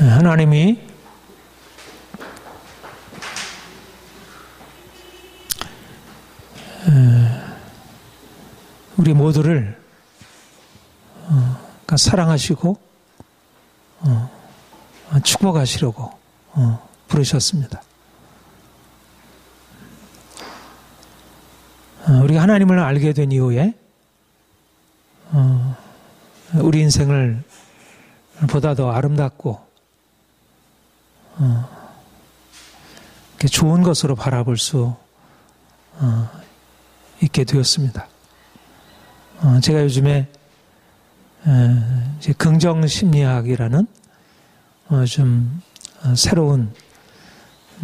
하나님이 우리 모두를 사랑하시고 축복하시려고 부르셨습니다. 우리가 하나님을 알게 된 이후에 우리 인생을 보다 더 아름답고 좋은 것으로 바라볼 수 있게 되었습니다. 제가 요즘에 긍정 심리학이라는 좀 새로운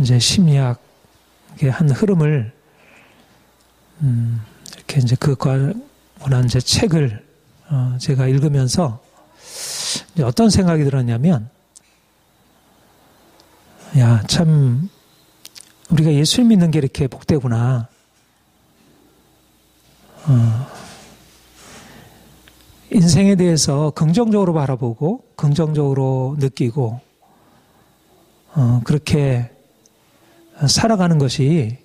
이제 심리학의 한 흐름을 이렇게 이제 그거와 관한 제 책을 제가 읽으면서 이제 어떤 생각이 들었냐면, 야, 참 우리가 예수를 믿는 게 이렇게 복되구나. 인생에 대해서 긍정적으로 바라보고 긍정적으로 느끼고 그렇게 살아가는 것이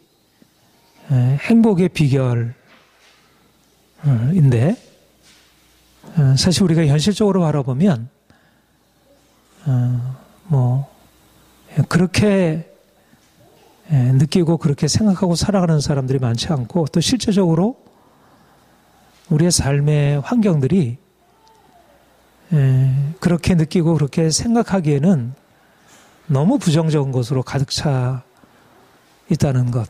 행복의 비결인데, 사실 우리가 현실적으로 바라보면 그렇게 느끼고 그렇게 생각하고 살아가는 사람들이 많지 않고, 또 실제적으로 우리의 삶의 환경들이 그렇게 느끼고 그렇게 생각하기에는 너무 부정적인 것으로 가득 차 있다는 것.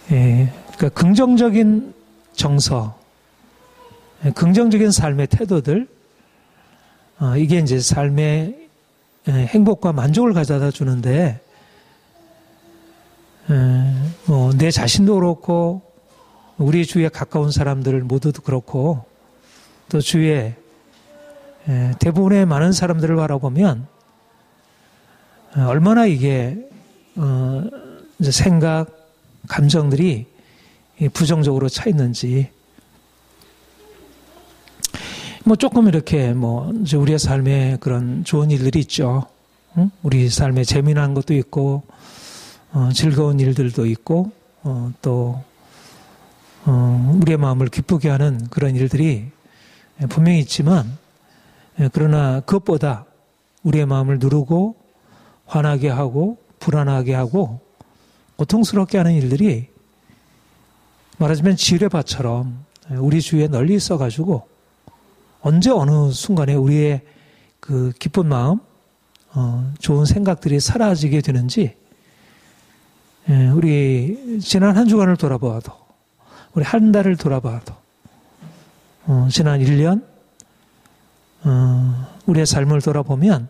그러니까 긍정적인 정서, 긍정적인 삶의 태도들, 이게 이제 삶의 행복과 만족을 가져다 주는데, 내 자신도 그렇고 우리 주위에 가까운 사람들 모두도 그렇고 또 주위에 대부분의 많은 사람들을 바라보면 얼마나 이게 이제 생각, 감정들이 부정적으로 차 있는지, 조금 이렇게 이제 우리의 삶에 그런 좋은 일들이 있죠. 우리 삶에 재미난 것도 있고 즐거운 일들도 있고 또 우리의 마음을 기쁘게 하는 그런 일들이 분명히 있지만, 그러나 그것보다 우리의 마음을 누르고 화나게 하고 불안하게 하고 고통스럽게 하는 일들이 말하자면 지뢰밭처럼 우리 주위에 널리 있어가지고 언제 어느 순간에 우리의 그 기쁜 마음, 좋은 생각들이 사라지게 되는지, 우리 지난 한 주간을 돌아보아도, 우리 한 달을 돌아봐도, 지난 1년, 우리의 삶을 돌아보면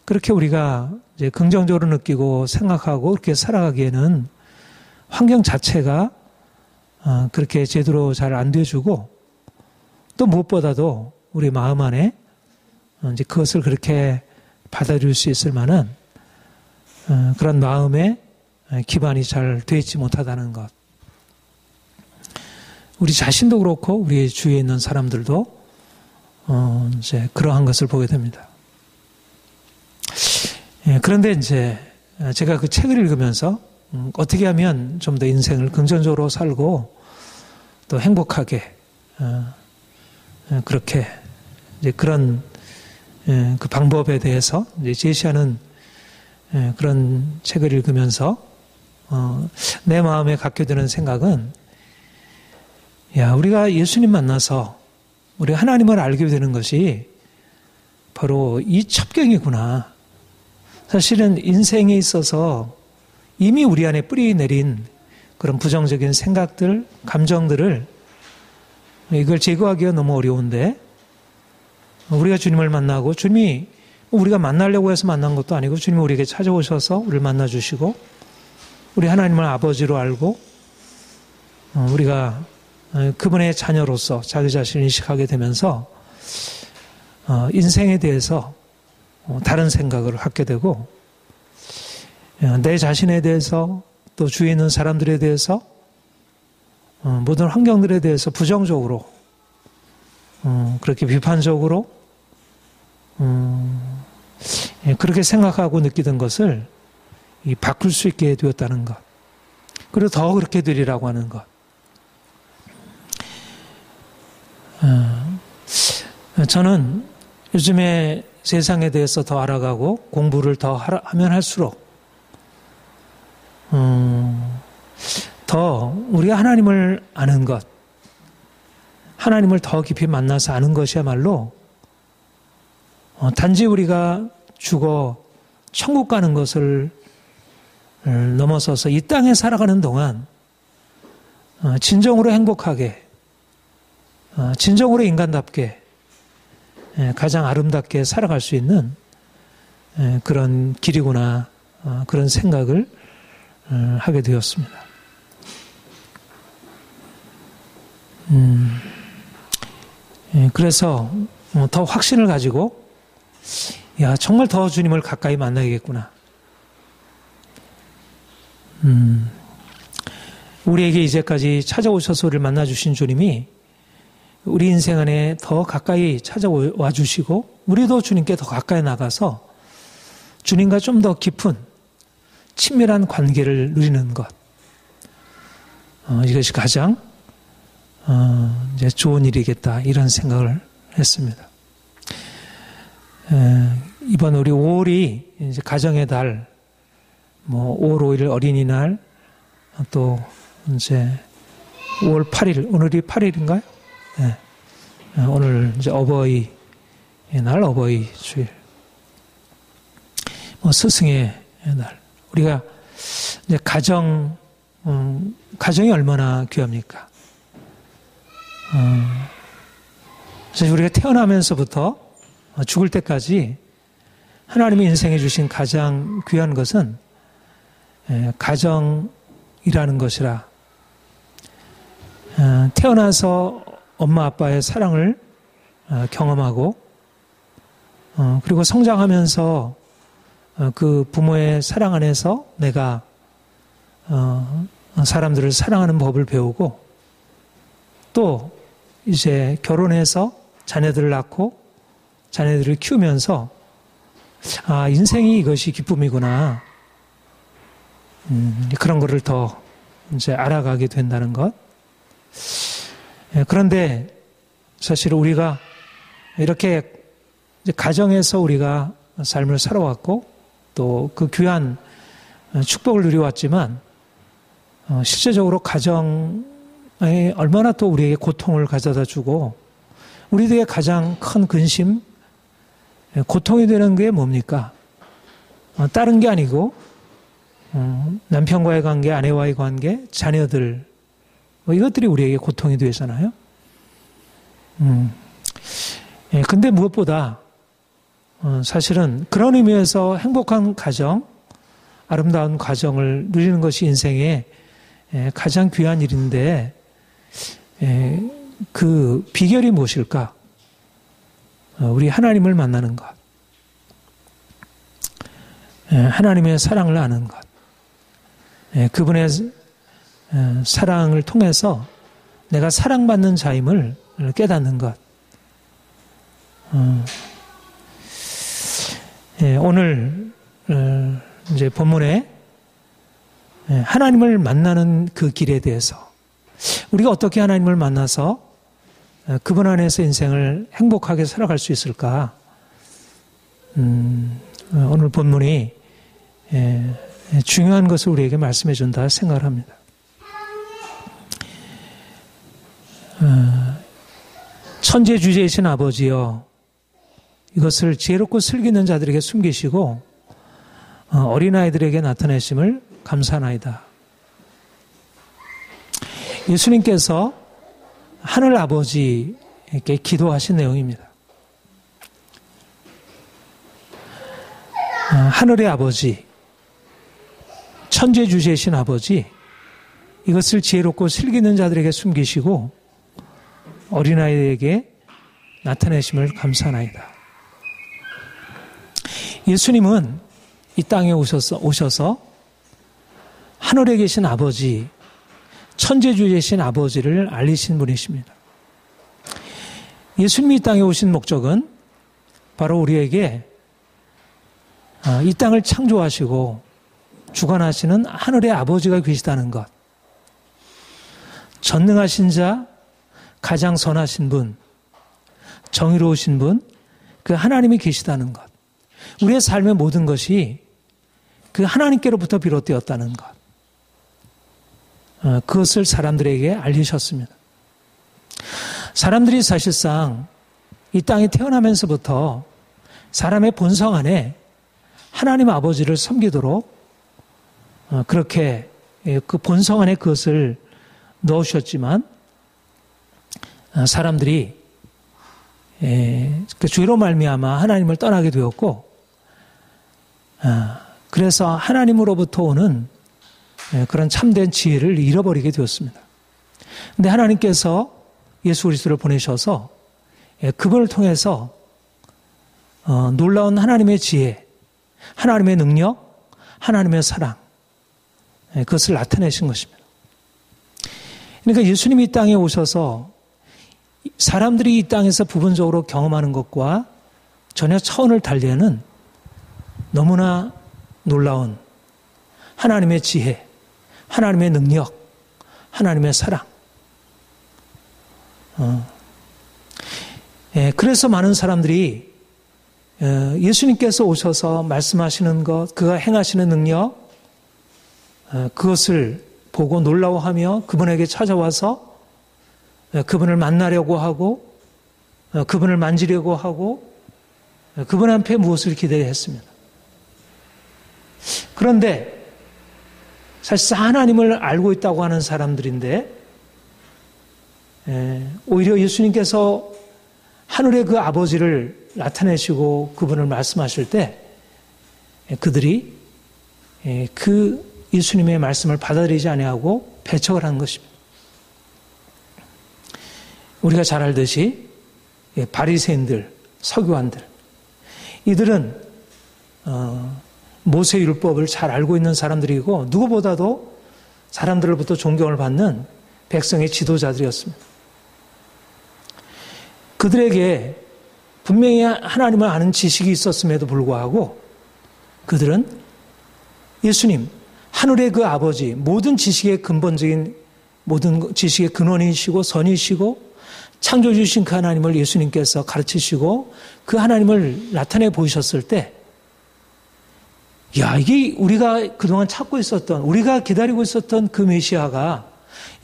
그렇게 우리가 이제 긍정적으로 느끼고 생각하고 그렇게 살아가기에는 환경 자체가 그렇게 제대로 잘 안 돼주고, 또 무엇보다도 우리 마음 안에 이제 그것을 그렇게 받아들일 수 있을 만한 그런 마음의 기반이 잘 되어 있지 못하다는 것. 우리 자신도 그렇고 우리 주위에 있는 사람들도 이제 그러한 것을 보게 됩니다. 그런데 이제 제가 그 책을 읽으면서 어떻게 하면 좀 더 인생을 긍정적으로 살고 또 행복하게 그렇게 이제 그런 그 방법에 대해서 이제 제시하는 그런 책을 읽으면서 내 마음에 갖게 되는 생각은, 야, 우리가 예수님 만나서 우리 하나님을 알게 되는 것이 바로 이 첩경이구나. 사실은 인생에 있어서 이미 우리 안에 뿌리 내린 그런 부정적인 생각들, 감정들을 이걸 제거하기가 너무 어려운데, 우리가 주님을 만나고, 주님이 우리가 만나려고 해서 만난 것도 아니고 주님이 우리에게 찾아오셔서 우리를 만나주시고 우리 하나님을 아버지로 알고 우리가 그분의 자녀로서 자기 자신을 인식하게 되면서 인생에 대해서 다른 생각을 갖게 되고, 내 자신에 대해서 또 주위에 있는 사람들에 대해서 모든 환경들에 대해서 부정적으로 그렇게 비판적으로 그렇게 생각하고 느끼던 것을 바꿀 수 있게 되었다는 것. 그리고 더 그렇게 되리라고 하는 것. 저는 요즘에 세상에 대해서 더 알아가고 공부를 더 하면 할수록 더 우리가 하나님을 아는 것, 하나님을 더 깊이 만나서 아는 것이야말로 단지 우리가 죽어 천국 가는 것을 넘어서서 이 땅에 살아가는 동안 진정으로 행복하게, 진정으로 인간답게, 가장 아름답게 살아갈 수 있는 그런 길이구나, 그런 생각을 하게 되었습니다. 그래서 더 확신을 가지고 야, 정말 더 주님을 가까이 만나야겠구나. 우리에게 이제까지 찾아오셔서 우리를 만나주신 주님이 우리 인생 안에 더 가까이 찾아와 주시고 우리도 주님께 더 가까이 나가서 주님과 좀 더 깊은 친밀한 관계를 누리는 것. 이것이 가장 이제 좋은 일이겠다, 이런 생각을 했습니다. 이번 우리 5월이 이제 가정의 달, 5월 5일 어린이날, 또 이제 5월 8일, 오늘이 8일인가요? 네. 오늘 이제 어버이 날, 어버이 주일, 스승의 날. 우리가 이제 가정이 얼마나 귀합니까? 사실 우리가 태어나면서부터 죽을 때까지 하나님이 인생에 주신 가장 귀한 것은 가정이라는 것이라. 태어나서 엄마 아빠의 사랑을 경험하고 그리고 성장하면서 그 부모의 사랑 안에서 내가 사람들을 사랑하는 법을 배우고 또 이제 결혼해서 자녀들을 낳고 자녀들을 키우면서 인생이 이것이 기쁨이구나. 그런 거를 더 이제 알아가게 된다는 것. 그런데 사실 우리가 이렇게 이제 가정에서 우리가 삶을 살아왔고 또 그 귀한 축복을 누려왔지만 실제적으로 가정에 얼마나 또 우리에게 고통을 가져다 주고 우리들의 가장 큰 근심, 고통이 되는 게 뭡니까? 다른 게 아니고 남편과의 관계, 아내와의 관계, 자녀들, 이것들이 우리에게 고통이 되잖아요. 근데 무엇보다 사실은 그런 의미에서 행복한 가정, 아름다운 가정을 누리는 것이 인생의 가장 귀한 일인데 그 비결이 무엇일까? 우리 하나님을 만나는 것, 하나님의 사랑을 아는 것, 그분의 사랑을 통해서 내가 사랑받는 자임을 깨닫는 것. 오늘 이제 본문에 하나님을 만나는 그 길에 대해서 우리가 어떻게 하나님을 만나서 그분 안에서 인생을 행복하게 살아갈 수 있을까? 오늘 본문이 중요한 것을 우리에게 말씀해 준다 생각을 합니다. 천재주제이신 아버지여, 이것을 지혜롭고 슬기는 자들에게 숨기시고 어린아이들에게 나타내심을 감사하나이다. 예수님께서 하늘 아버지에게 기도하신 내용입니다. 하늘의 아버지, 천재주제이신 아버지, 이것을 지혜롭고 슬기는 자들에게 숨기시고 어린아이에게 나타내심을 감사하나이다. 예수님은 이 땅에 오셔서 하늘에 계신 아버지, 천재주제이신 아버지를 알리신 분이십니다. 예수님이 이 땅에 오신 목적은 바로 우리에게 이 땅을 창조하시고 주관하시는 하늘의 아버지가 계시다는 것. 전능하신 자, 가장 선하신 분, 정의로우신 분, 그 하나님이 계시다는 것. 우리의 삶의 모든 것이 그 하나님께로부터 비롯되었다는 것. 그것을 사람들에게 알리셨습니다. 사람들이 사실상 이 땅에 태어나면서부터 사람의 본성 안에 하나님 아버지를 섬기도록 그렇게 그 본성 안에 그것을 넣으셨지만 사람들이 그 죄로 말미암아 하나님을 떠나게 되었고 그래서 하나님으로부터 오는 그런 참된 지혜를 잃어버리게 되었습니다. 그런데 하나님께서 예수 그리스도를 보내셔서 그분을 통해서 놀라운 하나님의 지혜, 하나님의 능력, 하나님의 사랑 그것을 나타내신 것입니다. 그러니까 예수님이 이 땅에 오셔서 사람들이 이 땅에서 부분적으로 경험하는 것과 전혀 차원을 달리하는 너무나 놀라운 하나님의 지혜, 하나님의 능력, 하나님의 사랑. 그래서 많은 사람들이 예수님께서 오셔서 말씀하시는 것, 그가 행하시는 능력, 그것을 보고 놀라워하며 그분에게 찾아와서 그분을 만나려고 하고 그분을 만지려고 하고 그분 앞에 무엇을 기대했습니다. 그런데 사실상 하나님을 알고 있다고 하는 사람들인데 오히려 예수님께서 하늘의 그 아버지를 나타내시고 그분을 말씀하실 때 그들이 그 예수님의 말씀을 받아들이지 아니하고 배척을 한 것입니다. 우리가 잘 알듯이 바리새인들, 서기관들 이들은 모세율법을 잘 알고 있는 사람들이고 누구보다도 사람들로부터 존경을 받는 백성의 지도자들이었습니다. 그들에게 분명히 하나님을 아는 지식이 있었음에도 불구하고 그들은 예수님, 하늘의 그 아버지, 모든 지식의 근본적인 모든 지식의 근원이시고 선이시고 창조주신 그 하나님을 예수님께서 가르치시고 그 하나님을 나타내 보이셨을 때 이게 우리가 그동안 찾고 있었던, 우리가 기다리고 있었던 그 메시아가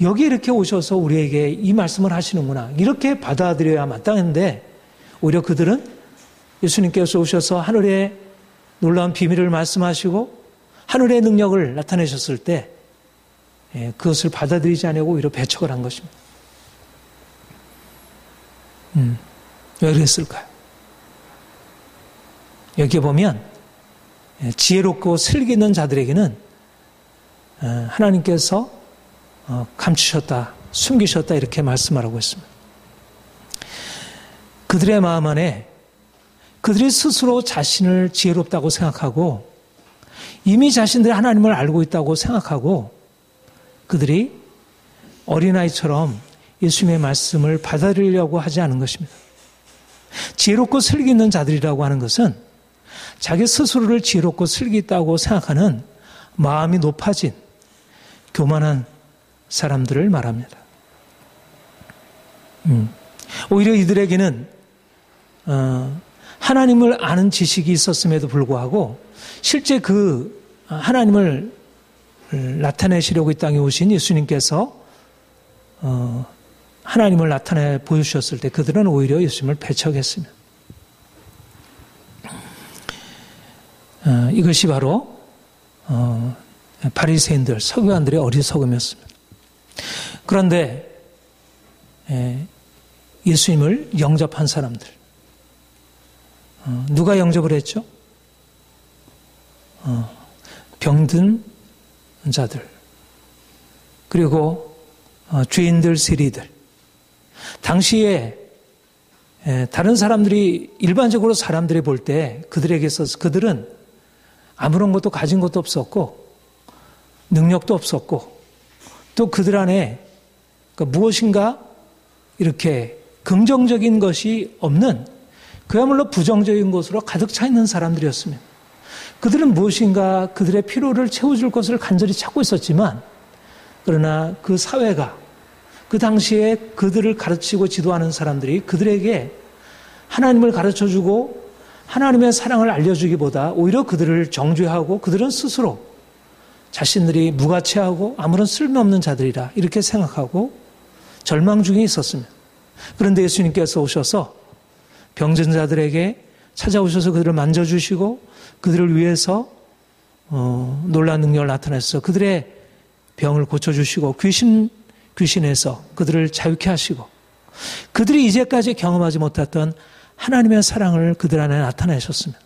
여기 이렇게 오셔서 우리에게 이 말씀을 하시는구나. 이렇게 받아들여야 마땅한데 오히려 그들은 예수님께서 오셔서 하늘의 놀라운 비밀을 말씀하시고 하늘의 능력을 나타내셨을 때 그것을 받아들이지 않고 오히려 배척을 한 것입니다. 왜 그랬을까요? 여기에 보면 지혜롭고 슬기 있는 자들에게는 하나님께서 감추셨다, 숨기셨다 이렇게 말씀하라고 했습니다. 그들의 마음 안에 그들이 스스로 자신을 지혜롭다고 생각하고 이미 자신들이 하나님을 알고 있다고 생각하고 그들이 어린아이처럼 예수님의 말씀을 받아들이려고 하지 않은 것입니다. 지혜롭고 슬기 있는 자들이라고 하는 것은 자기 스스로를 지혜롭고 슬기 있다고 생각하는 마음이 높아진 교만한 사람들을 말합니다. 오히려 이들에게는 하나님을 아는 지식이 있었음에도 불구하고 실제 그 하나님을 나타내시려고 이 땅에 오신 예수님께서 하나님을 나타내 보여주셨을 때 그들은 오히려 예수님을 배척했습니다. 이것이 바로 바리새인들, 서기관들의 어리석음이었습니다. 그런데 예수님을 영접한 사람들, 누가 영접을 했죠? 병든 자들, 그리고 죄인들, 세리들. 당시에 다른 사람들이 일반적으로 사람들이 볼 때 그들에게 있어서 그들은 아무런 것도 가진 것도 없었고 능력도 없었고 또 그들 안에 무엇인가 이렇게 긍정적인 것이 없는 그야말로 부정적인 것으로 가득 차 있는 사람들이었습니다. 그들은 무엇인가 그들의 필요를 채워줄 것을 간절히 찾고 있었지만, 그러나 그 사회가, 그 당시에 그들을 가르치고 지도하는 사람들이 그들에게 하나님을 가르쳐주고 하나님의 사랑을 알려주기보다 오히려 그들을 정죄하고, 그들은 스스로 자신들이 무가치하고 아무런 쓸모없는 자들이라 이렇게 생각하고 절망 중에 있었습니다. 그런데 예수님께서 오셔서 병든 자들에게 찾아오셔서 그들을 만져주시고 그들을 위해서 놀라운 능력을 나타내서 그들의 병을 고쳐주시고 귀신에서 그들을 자유케 하시고, 그들이 이제까지 경험하지 못했던 하나님의 사랑을 그들 안에 나타내셨습니다.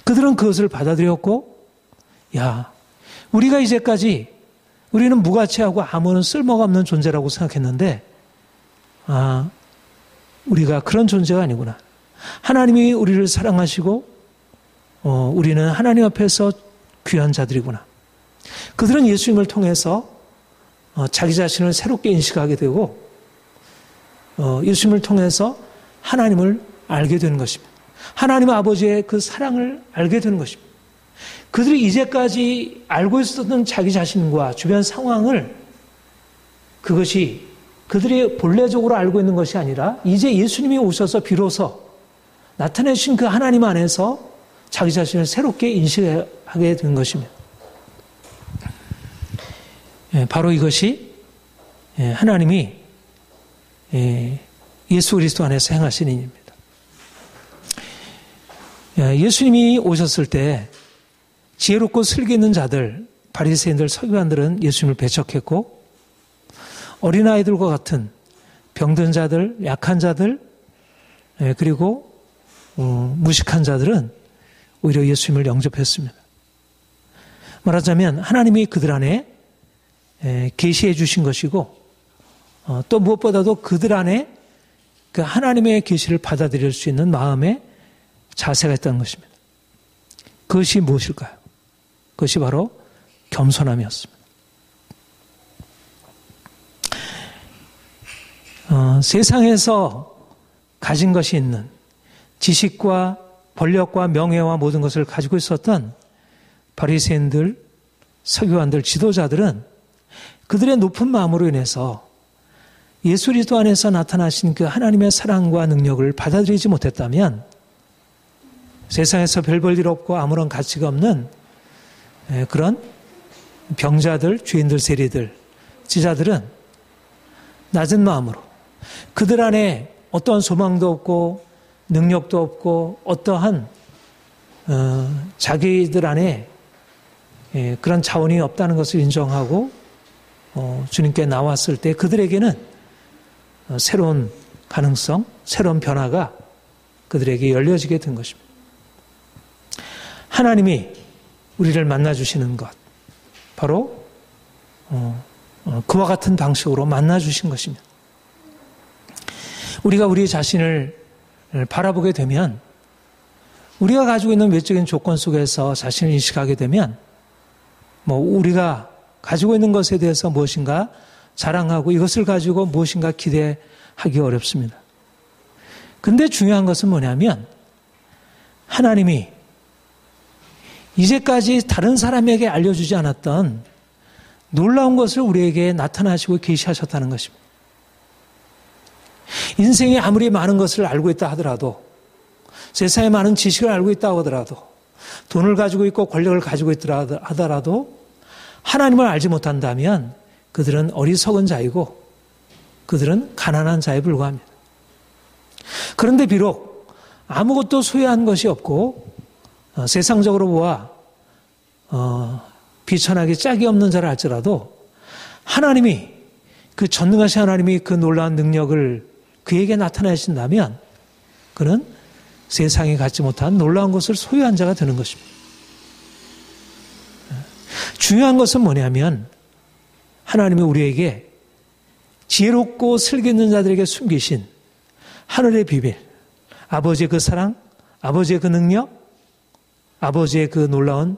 그들은 그것을 받아들였고, 우리가 이제까지 우리는 무가치하고 아무런 쓸모가 없는 존재라고 생각했는데, 우리가 그런 존재가 아니구나. 하나님이 우리를 사랑하시고 우리는 하나님 앞에서 귀한 자들이구나. 그들은 예수님을 통해서 자기 자신을 새롭게 인식하게 되고 예수님을 통해서 하나님을 알게 되는 것입니다. 하나님 아버지의 그 사랑을 알게 되는 것입니다. 그들이 이제까지 알고 있었던 자기 자신과 주변 상황을, 그것이 그들이 본래적으로 알고 있는 것이 아니라 이제 예수님이 오셔서 비로소 나타내신 그 하나님 안에서 자기 자신을 새롭게 인식하게 된 것입니다. 바로 이것이 하나님이 예수 그리스도 안에서 행하신 일입니다. 예수님이 오셨을 때 지혜롭고 슬기 있는 자들, 바리새인들, 서기관들은 예수님을 배척했고, 어린아이들과 같은 병든 자들, 약한 자들, 그리고 무식한 자들은 오히려 예수님을 영접했습니다. 말하자면 하나님이 그들 안에 계시해 주신 것이고, 또 무엇보다도 그들 안에 그 하나님의 계시를 받아들일 수 있는 마음의 자세가 있다는 것입니다. 그것이 무엇일까요? 그것이 바로 겸손함이었습니다. 세상에서 가진 것이 있는 지식과 권력과 명예와 모든 것을 가지고 있었던 바리새인들, 서기관들, 지도자들은 그들의 높은 마음으로 인해서 예수 그리스도 안에서 나타나신 그 하나님의 사랑과 능력을 받아들이지 못했다면 세상에서 별 볼 일 없고 아무런 가치가 없는 그런 병자들, 죄인들, 세리들, 지자들은 낮은 마음으로 그들 안에 어떠한 소망도 없고 능력도 없고 어떠한 자기들 안에 그런 자원이 없다는 것을 인정하고 주님께 나왔을 때 그들에게는 새로운 가능성, 새로운 변화가 그들에게 열려지게 된 것입니다. 하나님이 우리를 만나주시는 것, 바로 그와 같은 방식으로 만나주신 것입니다. 우리가 우리 자신을 바라보게 되면, 우리가 가지고 있는 외적인 조건 속에서 자신을 인식하게 되면 우리가 가지고 있는 것에 대해서 무엇인가 자랑하고 이것을 가지고 무엇인가 기대하기 어렵습니다. 그런데 중요한 것은 뭐냐면 하나님이 이제까지 다른 사람에게 알려주지 않았던 놀라운 것을 우리에게 나타나시고 계시하셨다는 것입니다. 인생에 아무리 많은 것을 알고 있다 하더라도, 세상에 많은 지식을 알고 있다고 하더라도, 돈을 가지고 있고 권력을 가지고 있다 하더라도 하나님을 알지 못한다면 그들은 어리석은 자이고 그들은 가난한 자에 불과합니다. 그런데 비록 아무것도 소유한 것이 없고 세상적으로 보아 비천하게 짝이 없는 자를 할지라도 하나님이, 그 전능하신 하나님이 그 놀라운 능력을 그에게 나타내신다면 그는 세상이 갖지 못한 놀라운 것을 소유한 자가 되는 것입니다. 중요한 것은 뭐냐면 하나님이 우리에게 지혜롭고 슬기 있는 자들에게 숨기신 하늘의 비밀, 아버지의 그 사랑, 아버지의 그 능력, 아버지의 그 놀라운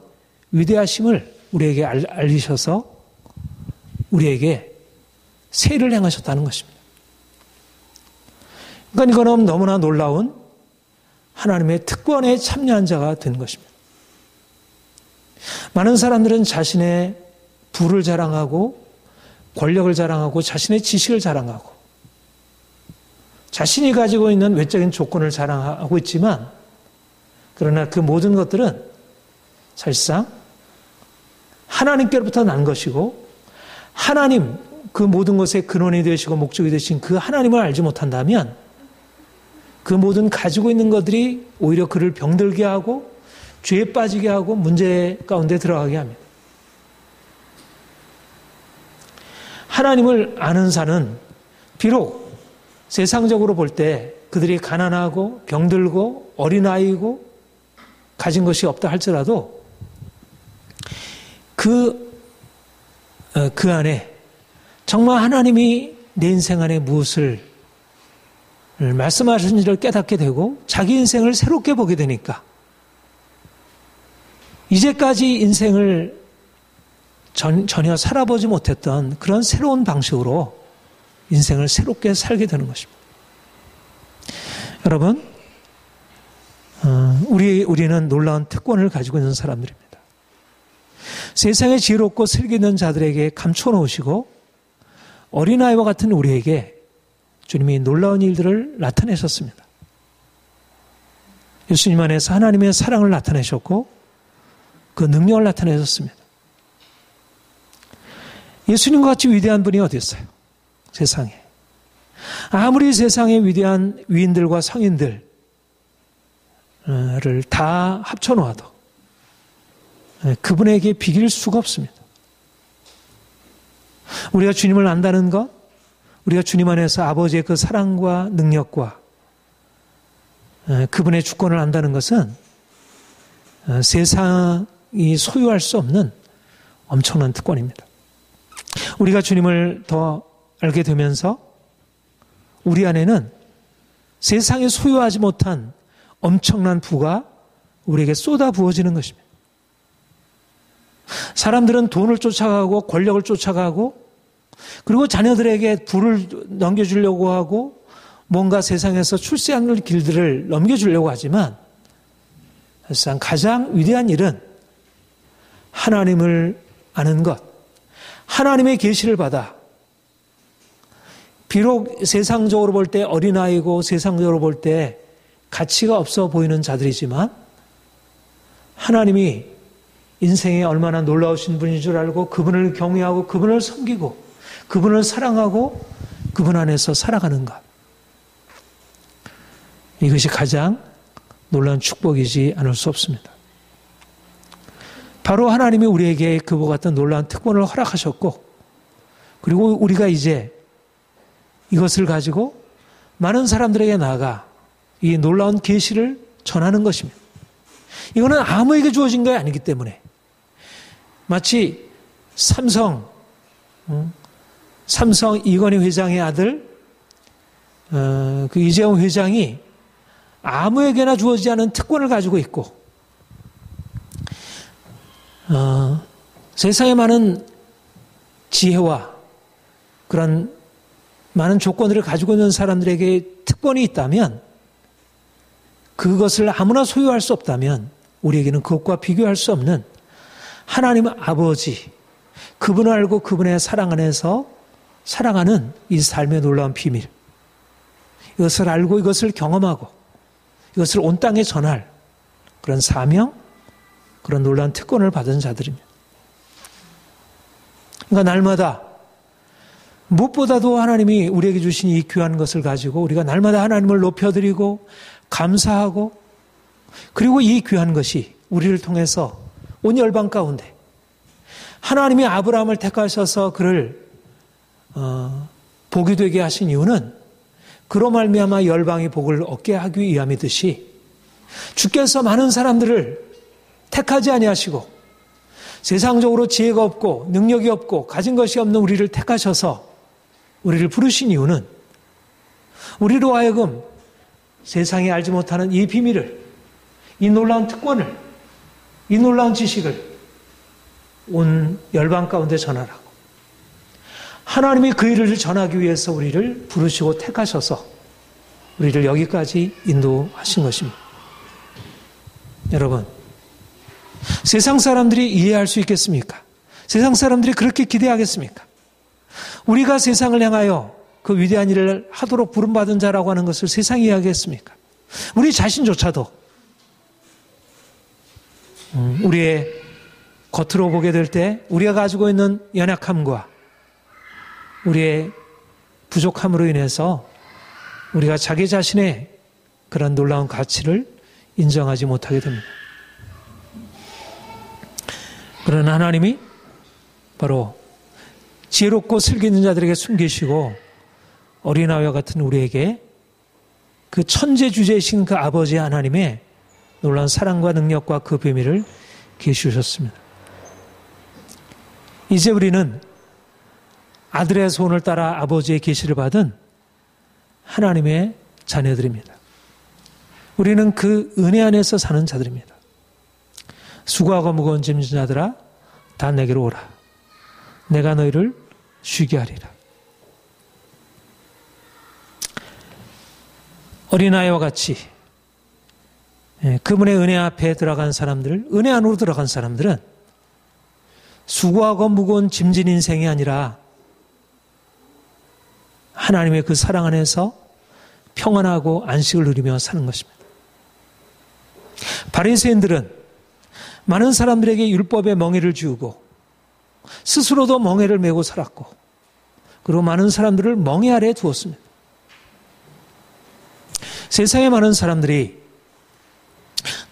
위대하심을 우리에게 알리셔서 우리에게 세일을 행하셨다는 것입니다. 그러니까 이거는 너무나 놀라운 하나님의 특권에 참여한 자가 된 것입니다. 많은 사람들은 자신의 부를 자랑하고 권력을 자랑하고 자신의 지식을 자랑하고 자신이 가지고 있는 외적인 조건을 자랑하고 있지만 그러나 그 모든 것들은 사실상 하나님께로부터 난 것이고 하나님 그 모든 것의 근원이 되시고 목적이 되신 그 하나님을 알지 못한다면 그 모든 가지고 있는 것들이 오히려 그를 병들게 하고 죄에 빠지게 하고 문제 가운데 들어가게 합니다. 하나님을 아는 자는 비록 세상적으로 볼 때 그들이 가난하고 병들고 어린아이고 가진 것이 없다 할지라도 그 안에 정말 하나님이 내 인생 안에 무엇을 말씀하시는지를 깨닫게 되고 자기 인생을 새롭게 보게 되니까 이제까지 인생을 전혀 살아보지 못했던 그런 새로운 방식으로 인생을 새롭게 살게 되는 것입니다. 여러분, 우리는 놀라운 특권을 가지고 있는 사람들입니다. 세상에 지혜롭고 슬기 있는 자들에게 감춰놓으시고 어린아이와 같은 우리에게 주님이 놀라운 일들을 나타내셨습니다. 예수님 안에서 하나님의 사랑을 나타내셨고 그 능력을 나타내셨습니다. 예수님과 같이 위대한 분이 어디 있어요? 세상에. 아무리 세상의 위대한 위인들과 성인들을 다 합쳐놓아도 그분에게 비길 수가 없습니다. 우리가 주님을 안다는 것, 우리가 주님 안에서 아버지의 그 사랑과 능력과 그분의 주권을 안다는 것은 세상이 소유할 수 없는 엄청난 특권입니다. 우리가 주님을 더 알게 되면서 우리 안에는 세상에 소유하지 못한 엄청난 부가 우리에게 쏟아 부어지는 것입니다. 사람들은 돈을 쫓아가고 권력을 쫓아가고 그리고 자녀들에게 부를 넘겨주려고 하고 뭔가 세상에서 출세하는 길들을 넘겨주려고 하지만 사실상 가장 위대한 일은 하나님을 아는 것, 하나님의 계시를 받아 비록 세상적으로 볼 때 어린아이고 세상적으로 볼 때 가치가 없어 보이는 자들이지만 하나님이 인생에 얼마나 놀라우신 분인 줄 알고 그분을 경외하고 그분을 섬기고 그분을 사랑하고 그분 안에서 살아가는 것. 이것이 가장 놀라운 축복이지 않을 수 없습니다. 바로 하나님이 우리에게 그와 같은 놀라운 특권을 허락하셨고 그리고 우리가 이제 이것을 가지고 많은 사람들에게 나아가 이 놀라운 계시를 전하는 것입니다. 이거는 아무에게 주어진 게 아니기 때문에 마치 삼성 이건희 회장의 아들 그 이재용 회장이 아무에게나 주어지지 않은 특권을 가지고 있고 세상에 많은 지혜와 그런 많은 조건들을 가지고 있는 사람들에게 특권이 있다면 그것을 아무나 소유할 수 없다면 우리에게는 그것과 비교할 수 없는 하나님 아버지 그분을 알고 그분의 사랑 안에서 살아가는 이 삶의 놀라운 비밀 이것을 알고 이것을 경험하고 이것을 온 땅에 전할 그런 사명 그런 놀라운 특권을 받은 자들입니다. 그러니까 날마다 무엇보다도 하나님이 우리에게 주신 이 귀한 것을 가지고 우리가 날마다 하나님을 높여드리고 감사하고 그리고 이 귀한 것이 우리를 통해서 온 열방 가운데 하나님이 아브라함을 택하셔서 그를 복이 되게 하신 이유는 그로 말미암아 열방이 복을 얻게 하기 위함이듯이 주께서 많은 사람들을 택하지 아니하시고 세상적으로 지혜가 없고 능력이 없고 가진 것이 없는 우리를 택하셔서 우리를 부르신 이유는 우리로 하여금 세상이 알지 못하는 이 비밀을 이 놀라운 특권을 이 놀라운 지식을 온 열방 가운데 전하라고 하나님이 그 일을 전하기 위해서 우리를 부르시고 택하셔서 우리를 여기까지 인도하신 것입니다. 여러분, 세상 사람들이 이해할 수 있겠습니까? 세상 사람들이 그렇게 기대하겠습니까? 우리가 세상을 향하여 그 위대한 일을 하도록 부름받은 자라고 하는 것을 세상이 이해하겠습니까? 우리 자신조차도 우리의 겉으로 보게 될 때 우리가 가지고 있는 연약함과 우리의 부족함으로 인해서 우리가 자기 자신의 그런 놀라운 가치를 인정하지 못하게 됩니다. 그러나 하나님이 바로 지혜롭고 슬기 있는 자들에게 숨기시고 어린아이와 같은 우리에게 그 천재주제이신 그 아버지 하나님의 놀라운 사랑과 능력과 그 비밀을 계시우셨습니다. 이제 우리는 아들의 소원을 따라 아버지의 계시를 받은 하나님의 자녀들입니다. 우리는 그 은혜 안에서 사는 자들입니다. 수고하고 무거운 짐진 자들아 다 내게로 오라. 내가 너희를 쉬게 하리라. 어린아이와 같이 그분의 은혜 앞에 들어간 사람들, 은혜 안으로 들어간 사람들은 수고하고 무거운 짐진 인생이 아니라 하나님의 그 사랑 안에서 평안하고 안식을 누리며 사는 것입니다. 바리새인들은 많은 사람들에게 율법의 멍에를 지우고 스스로도 멍에를 메고 살았고 그리고 많은 사람들을 멍에 아래에 두었습니다. 세상에 많은 사람들이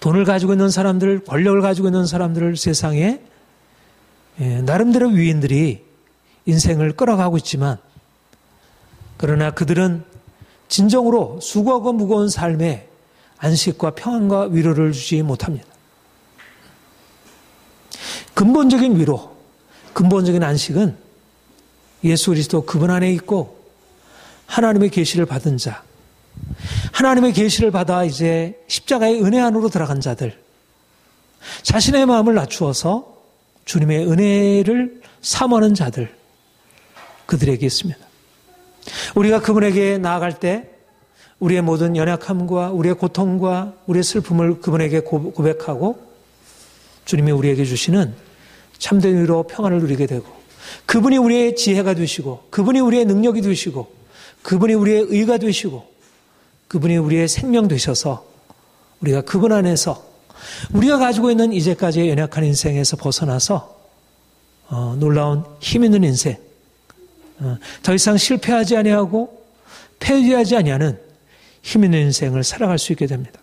돈을 가지고 있는 사람들, 권력을 가지고 있는 사람들을 세상에 나름대로 위인들이 인생을 끌어가고 있지만 그러나 그들은 진정으로 수고하고 무거운 삶에 안식과 평안과 위로를 주지 못합니다. 근본적인 위로, 근본적인 안식은 예수 그리스도 그분 안에 있고 하나님의 계시를 받은 자, 하나님의 계시를 받아 이제 십자가의 은혜 안으로 들어간 자들, 자신의 마음을 낮추어서 주님의 은혜를 사모하는 자들, 그들에게 있습니다. 우리가 그분에게 나아갈 때 우리의 모든 연약함과 우리의 고통과 우리의 슬픔을 그분에게 고백하고 주님이 우리에게 주시는 참된 위로 평안을 누리게 되고 그분이 우리의 지혜가 되시고 그분이 우리의 능력이 되시고 그분이 우리의 의가 되시고 그분이 우리의 생명 되셔서 우리가 그분 안에서 우리가 가지고 있는 이제까지의 연약한 인생에서 벗어나서 놀라운 힘 있는 인생, 더 이상 실패하지 아니하고 패배하지 아니하는 힘 있는 인생을 살아갈 수 있게 됩니다.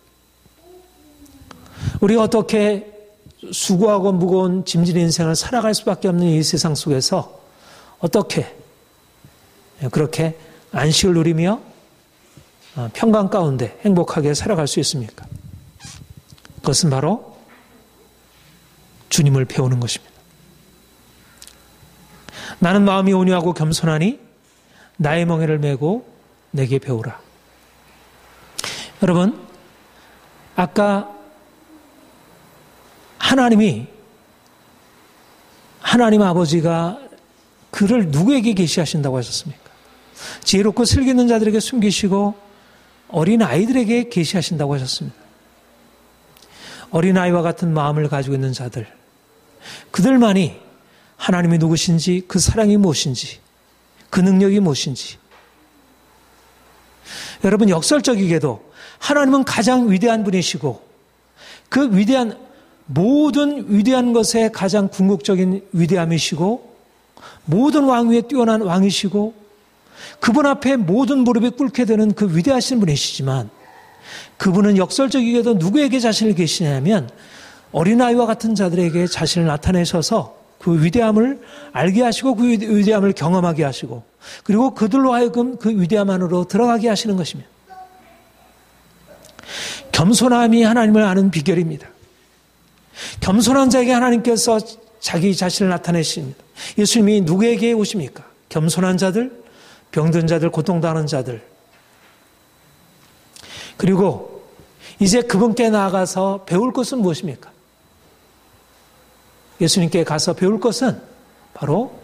우리가 어떻게 수고하고 무거운 짐진 인생을 살아갈 수밖에 없는 이 세상 속에서 어떻게 그렇게 안식을 누리며 평강 가운데 행복하게 살아갈 수 있습니까? 그것은 바로 주님을 배우는 것입니다. 나는 마음이 온유하고 겸손하니 나의 멍에를 메고 내게 배우라. 여러분, 아까 하나님 아버지가 그를 누구에게 계시하신다고 하셨습니까? 지혜롭고 슬기 있는 자들에게 숨기시고 어린 아이들에게 계시하신다고 하셨습니다. 어린 아이와 같은 마음을 가지고 있는 자들, 그들만이 하나님이 누구신지, 그 사랑이 무엇인지, 그 능력이 무엇인지. 여러분, 역설적이게도 하나님은 가장 위대한 분이시고 그 모든 위대한 것에 가장 궁극적인 위대함이시고 모든 왕위에 뛰어난 왕이시고 그분 앞에 모든 무릎이 꿇게 되는 그 위대하신 분이시지만 그분은 역설적이게도 누구에게 자신을 계시냐면 어린아이와 같은 자들에게 자신을 나타내셔서 그 위대함을 알게 하시고 그 위대함을 경험하게 하시고 그리고 그들로 하여금 그 위대함 안으로 들어가게 하시는 것입니다. 겸손함이 하나님을 아는 비결입니다. 겸손한 자에게 하나님께서 자기 자신을 나타내십니다. 예수님이 누구에게 오십니까? 겸손한 자들, 병든 자들, 고통당하는 자들. 그리고 이제 그분께 나아가서 배울 것은 무엇입니까? 예수님께 가서 배울 것은 바로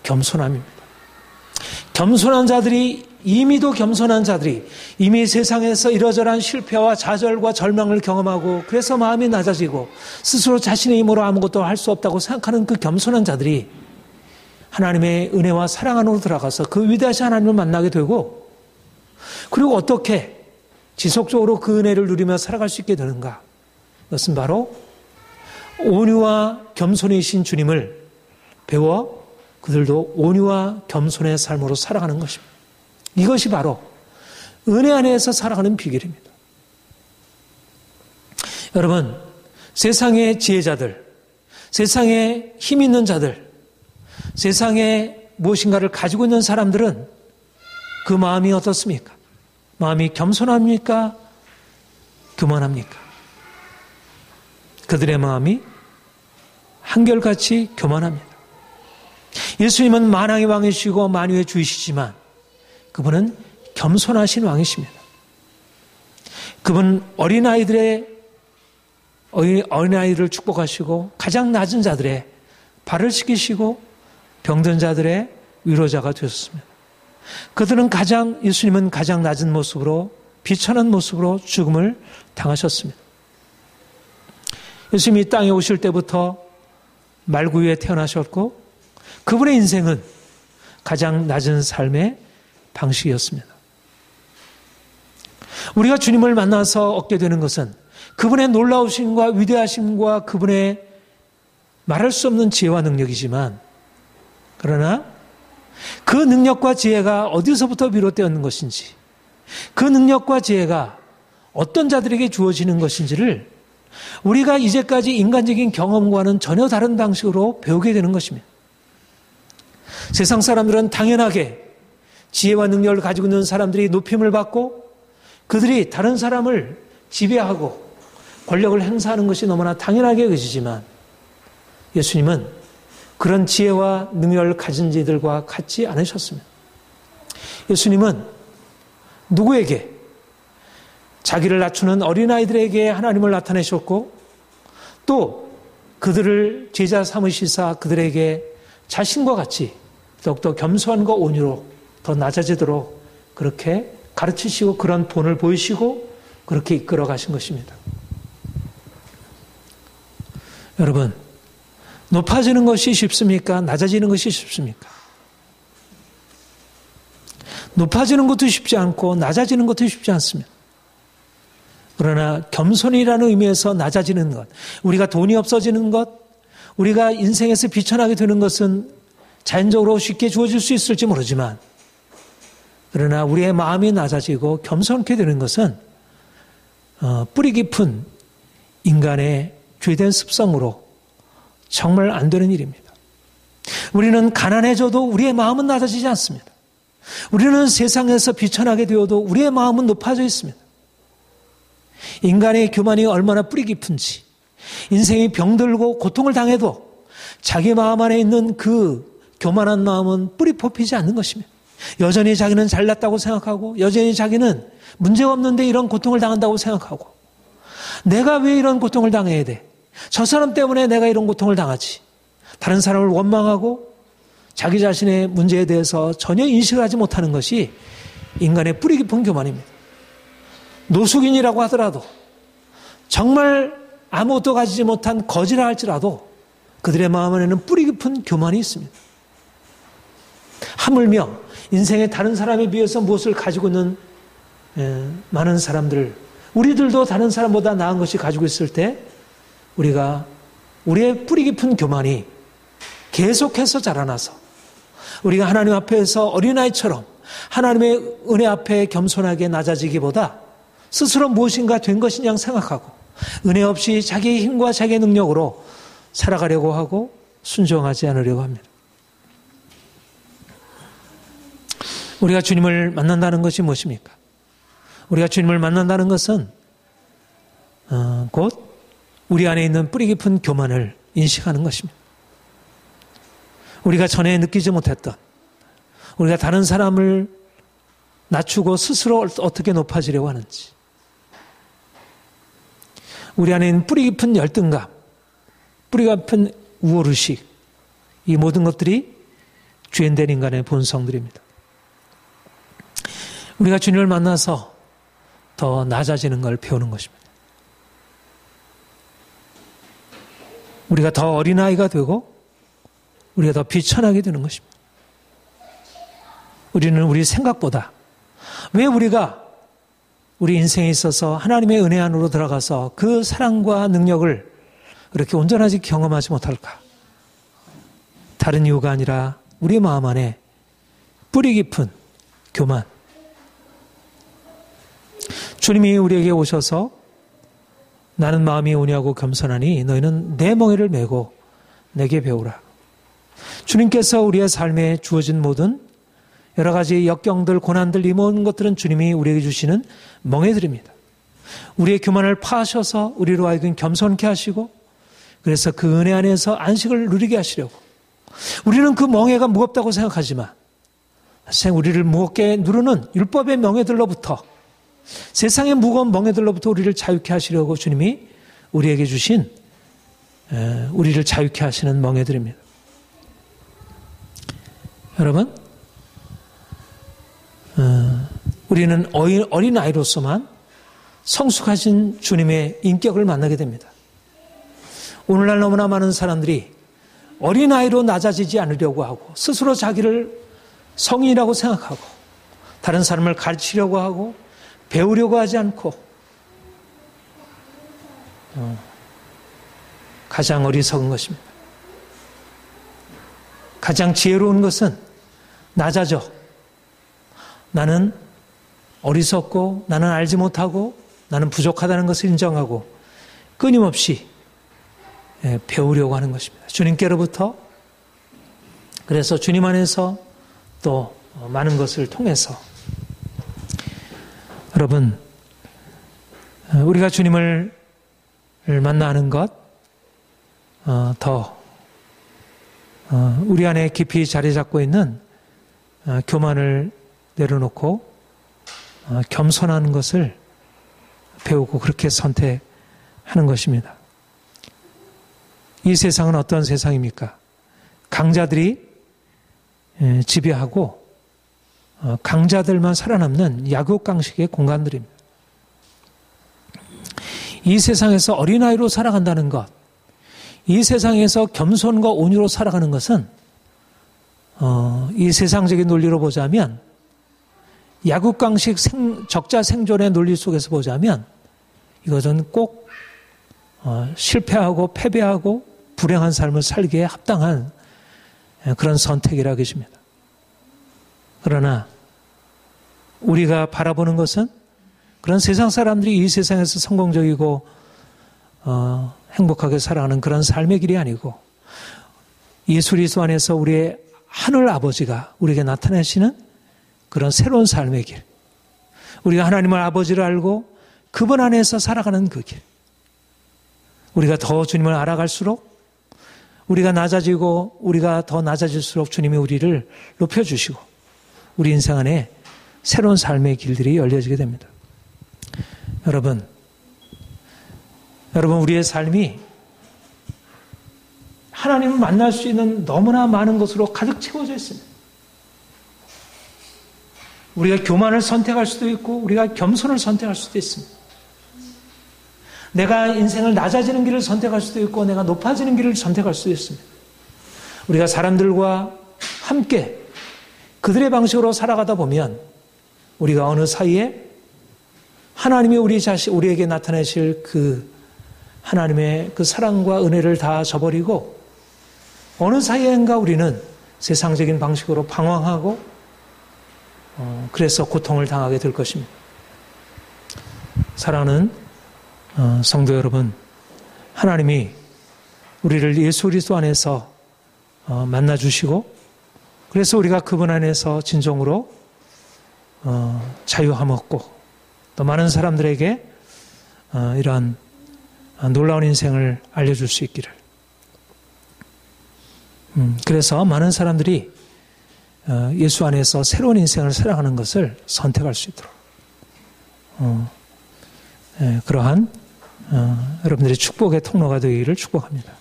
겸손함입니다. 겸손한 자들이 이미도 겸손한 자들이 이미 세상에서 이러저러한 실패와 좌절과 절망을 경험하고 그래서 마음이 낮아지고 스스로 자신의 힘으로 아무것도 할 수 없다고 생각하는 그 겸손한 자들이 하나님의 은혜와 사랑 안으로 들어가서 그 위대하신 하나님을 만나게 되고 그리고 어떻게 지속적으로 그 은혜를 누리며 살아갈 수 있게 되는가? 이것은 바로 온유와 겸손이신 주님을 배워 그들도 온유와 겸손의 삶으로 살아가는 것입니다. 이것이 바로 은혜 안에서 살아가는 비결입니다. 여러분, 세상의 지혜자들, 세상에 힘 있는 자들, 세상에 무엇인가를 가지고 있는 사람들은 그 마음이 어떻습니까? 마음이 겸손합니까? 교만합니까? 그들의 마음이 한결같이 교만합니다. 예수님은 만왕의 왕이시고 만유의 주이시지만 그분은 겸손하신 왕이십니다. 그분은 어린아이들을 축복하시고 가장 낮은 자들의 발을 씻기시고 병든 자들의 위로자가 되셨습니다. 예수님은 가장 낮은 모습으로 비천한 모습으로 죽음을 당하셨습니다. 예수님이 땅에 오실 때부터 말구 위에 태어나셨고 그분의 인생은 가장 낮은 삶의 방식이었습니다. 우리가 주님을 만나서 얻게 되는 것은 그분의 놀라우심과 위대하심과 그분의 말할 수 없는 지혜와 능력이지만 그러나 그 능력과 지혜가 어디서부터 비롯되었는 것인지 그 능력과 지혜가 어떤 자들에게 주어지는 것인지를 우리가 이제까지 인간적인 경험과는 전혀 다른 방식으로 배우게 되는 것입니다. 세상 사람들은 당연하게 지혜와 능력을 가지고 있는 사람들이 높임을 받고 그들이 다른 사람을 지배하고 권력을 행사하는 것이 너무나 당연하게 여겨지지만 예수님은 그런 지혜와 능력을 가진 이들과 같지 않으셨습니다. 예수님은 누구에게? 자기를 낮추는 어린아이들에게 하나님을 나타내셨고 또 그들을 제자 삼으시사 그들에게 자신과 같이 더욱더 겸손과 온유로 더 낮아지도록 그렇게 가르치시고 그런 본을 보이시고 그렇게 이끌어 가신 것입니다. 여러분, 높아지는 것이 쉽습니까? 낮아지는 것이 쉽습니까? 높아지는 것도 쉽지 않고 낮아지는 것도 쉽지 않습니다. 그러나 겸손이라는 의미에서 낮아지는 것, 우리가 돈이 없어지는 것, 우리가 인생에서 비천하게 되는 것은 자연적으로 쉽게 주어질 수 있을지 모르지만 그러나 우리의 마음이 낮아지고 겸손케 되는 것은 뿌리 깊은 인간의 죄된 습성으로 정말 안 되는 일입니다. 우리는 가난해져도 우리의 마음은 낮아지지 않습니다. 우리는 세상에서 비천하게 되어도 우리의 마음은 높아져 있습니다. 인간의 교만이 얼마나 뿌리 깊은지 인생이 병들고 고통을 당해도 자기 마음 안에 있는 그 교만한 마음은 뿌리 뽑히지 않는 것입니다. 여전히 자기는 잘났다고 생각하고 여전히 자기는 문제가 없는데 이런 고통을 당한다고 생각하고 내가 왜 이런 고통을 당해야 돼? 저 사람 때문에 내가 이런 고통을 당하지. 다른 사람을 원망하고 자기 자신의 문제에 대해서 전혀 인식을 하지 못하는 것이 인간의 뿌리 깊은 교만입니다. 노숙인이라고 하더라도 정말 아무것도 가지지 못한 거지라 할지라도 그들의 마음 안에는 뿌리 깊은 교만이 있습니다. 하물며 인생의 다른 사람에 비해서 무엇을 가지고 있는 많은 사람들, 우리들도 다른 사람보다 나은 것이 가지고 있을 때 우리가 우리의 뿌리 깊은 교만이 계속해서 자라나서 우리가 하나님 앞에서 어린아이처럼 하나님의 은혜 앞에 겸손하게 낮아지기보다 스스로 무엇인가 된 것이냐 생각하고 은혜 없이 자기의 힘과 자기의 능력으로 살아가려고 하고 순종하지 않으려고 합니다. 우리가 주님을 만난다는 것이 무엇입니까? 우리가 주님을 만난다는 것은 곧 우리 안에 있는 뿌리 깊은 교만을 인식하는 것입니다. 우리가 전에 느끼지 못했던 우리가 다른 사람을 낮추고 스스로 어떻게 높아지려고 하는지 우리 안에 있는 뿌리 깊은 열등감, 뿌리 깊은 우월의식 이 모든 것들이 죄인된 인간의 본성들입니다. 우리가 주님을 만나서 더 낮아지는 걸 배우는 것입니다. 우리가 더 어린아이가 되고 우리가 더 비천하게 되는 것입니다. 우리는 우리 생각보다 왜 우리가 우리 인생에 있어서 하나님의 은혜 안으로 들어가서 그 사랑과 능력을 그렇게 온전하게 경험하지 못할까? 다른 이유가 아니라 우리 마음 안에 뿌리 깊은 교만. 주님이 우리에게 오셔서 나는 마음이 온유하고 겸손하니 너희는 내 멍에를 메고 내게 배우라. 주님께서 우리의 삶에 주어진 모든 여러 가지 역경들, 고난들, 이 모든 것들은 주님이 우리에게 주시는 멍에들입니다. 우리의 교만을 파하셔서 우리로 하여금 겸손케 하시고 그래서 그 은혜 안에서 안식을 누리게 하시려고. 우리는 그 멍에가 무겁다고 생각하지만 우리를 무겁게 누르는 율법의 멍에들로부터 세상의 무거운 멍에들로부터 우리를 자유케 하시려고 주님이 우리에게 주신 우리를 자유케 하시는 멍에들입니다. 여러분, 우리는 어린아이로서만 성숙하신 주님의 인격을 만나게 됩니다. 오늘날 너무나 많은 사람들이 어린아이로 낮아지지 않으려고 하고 스스로 자기를 성인이라고 생각하고 다른 사람을 가르치려고 하고 배우려고 하지 않고 가장 어리석은 것입니다. 가장 지혜로운 것은 낮아져. 나는 어리석고 나는 알지 못하고 나는 부족하다는 것을 인정하고 끊임없이 배우려고 하는 것입니다. 주님께로부터. 그래서 주님 안에서 또 많은 것을 통해서 여러분, 우리가 주님을 만나는 것 더 우리 안에 깊이 자리 잡고 있는 교만을 내려놓고 겸손하는 것을 배우고 그렇게 선택하는 것입니다. 이 세상은 어떤 세상입니까? 강자들이 지배하고 강자들만 살아남는 약육강식의 공간들입니다. 이 세상에서 어린아이로 살아간다는 것, 이 세상에서 겸손과 온유로 살아가는 것은 이 세상적인 논리로 보자면 약육강식 적자 생존의 논리 속에서 보자면 이것은 꼭 실패하고 패배하고 불행한 삶을 살기에 합당한 그런 선택이라 계십니다. 그러나 우리가 바라보는 것은 그런 세상 사람들이 이 세상에서 성공적이고 행복하게 살아가는 그런 삶의 길이 아니고 예수 그리스도 안에서 우리의 하늘 아버지가 우리에게 나타내시는 그런 새로운 삶의 길, 우리가 하나님을 아버지를 알고 그분 안에서 살아가는 그 길, 우리가 더 주님을 알아갈수록 우리가 낮아지고 우리가 더 낮아질수록 주님이 우리를 높여주시고 우리 인생 안에 새로운 삶의 길들이 열려지게 됩니다. 여러분 우리의 삶이 하나님을 만날 수 있는 너무나 많은 것으로 가득 채워져 있습니다. 우리가 교만을 선택할 수도 있고 우리가 겸손을 선택할 수도 있습니다. 내가 인생을 낮아지는 길을 선택할 수도 있고 내가 높아지는 길을 선택할 수도 있습니다. 우리가 사람들과 함께 그들의 방식으로 살아가다 보면 우리가 어느 사이에 하나님이 우리에게 나타내실 그 하나님의 그 사랑과 은혜를 다 저버리고 어느 사이엔가 우리는 세상적인 방식으로 방황하고 그래서 고통을 당하게 될 것입니다. 사랑하는 성도 여러분, 하나님이 우리를 예수 그리스도 안에서 만나주시고 그래서 우리가 그분 안에서 진정으로 자유함 얻고 또 많은 사람들에게 이러한 놀라운 인생을 알려줄 수 있기를. 그래서 많은 사람들이 예수 안에서 새로운 인생을 살아가는 것을 선택할 수 있도록 그러한 여러분들의 축복의 통로가 되기를 축복합니다.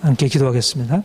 함께 기도하겠습니다.